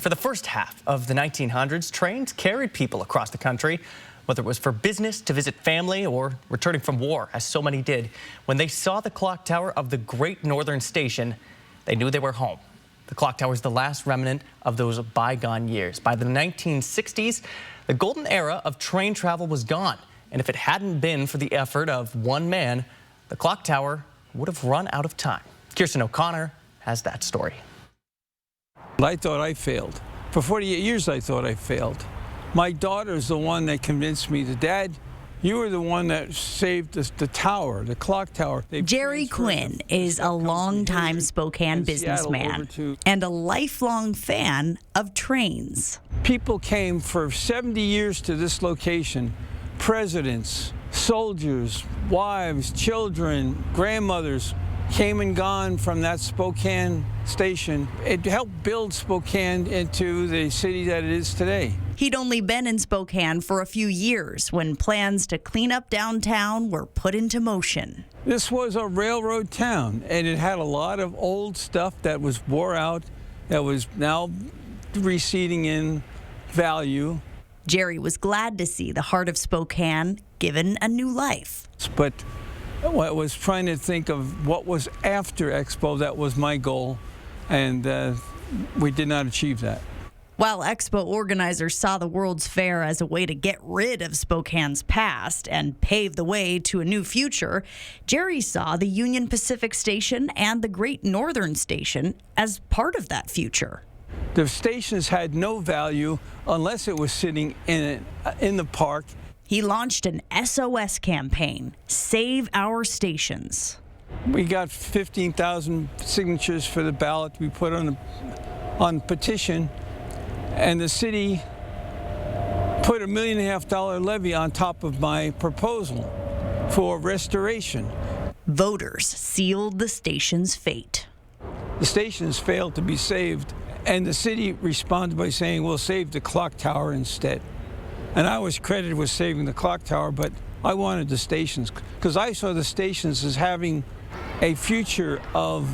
For the first half of the 1900s, trains carried people across the country, whether it was for business, to visit family, or returning from war, as so many did. When they saw the clock tower of the Great Northern Station, they knew they were home. The clock tower is the last remnant of those bygone years. By the 1960s, the golden era of train travel was gone. And if it hadn't been for the effort of one man, the clock tower would have run out of time. Kirsten O'Connor has that story. I thought I failed. For 48 years, I thought I failed. My daughter's the one that convinced me that, Dad, you were the one that saved the tower, the clock tower. Jerry Quinn is a longtime Spokane businessman and a lifelong fan of trains. People came for 70 years to this location. Presidents, soldiers, wives, children, grandmothers came and gone from that Spokane station. It helped build Spokane into the city that it is today. He'd only been in Spokane for a few years when plans to clean up downtown were put into motion. This was a railroad town, and it had a lot of old stuff that was wore out, that was now receding in value. Jerry was glad to see the heart of Spokane given a new life. But I was trying to think of what was after Expo. That was my goal, and we did not achieve that. While Expo organizers saw the World's Fair as a way to get rid of Spokane's past and pave the way to a new future, Jerry saw the Union Pacific Station and the Great Northern Station as part of that future. The stations had no value unless it was sitting in the park. He launched an SOS campaign, Save Our Stations. We got 15,000 signatures for the ballot we put on petition, and the city put $1.5 million levy on top of my proposal for restoration. Voters sealed the station's fate. The stations failed to be saved, and the city responded by saying, we'll save the clock tower instead. And I was credited with saving the clock tower, but I wanted the stations because I saw the stations as having a future of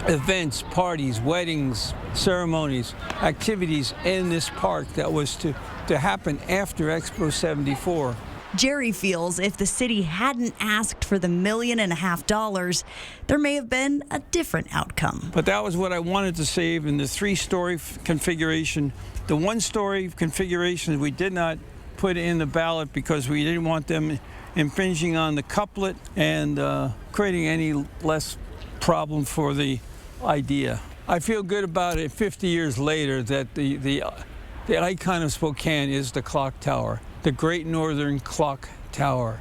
events, parties, weddings, ceremonies, activities in this park that was to happen after Expo 74. Jerry feels if the city hadn't asked for the $1.5 million, there may have been a different outcome. But that was what I wanted to save in the 3-story configuration. The 1-story configuration we did not put in the ballot because we didn't want them infringing on the couplet and creating any less problem for the idea. I feel good about it 50 years later that the icon of Spokane is the clock tower, the Great Northern Clock Tower.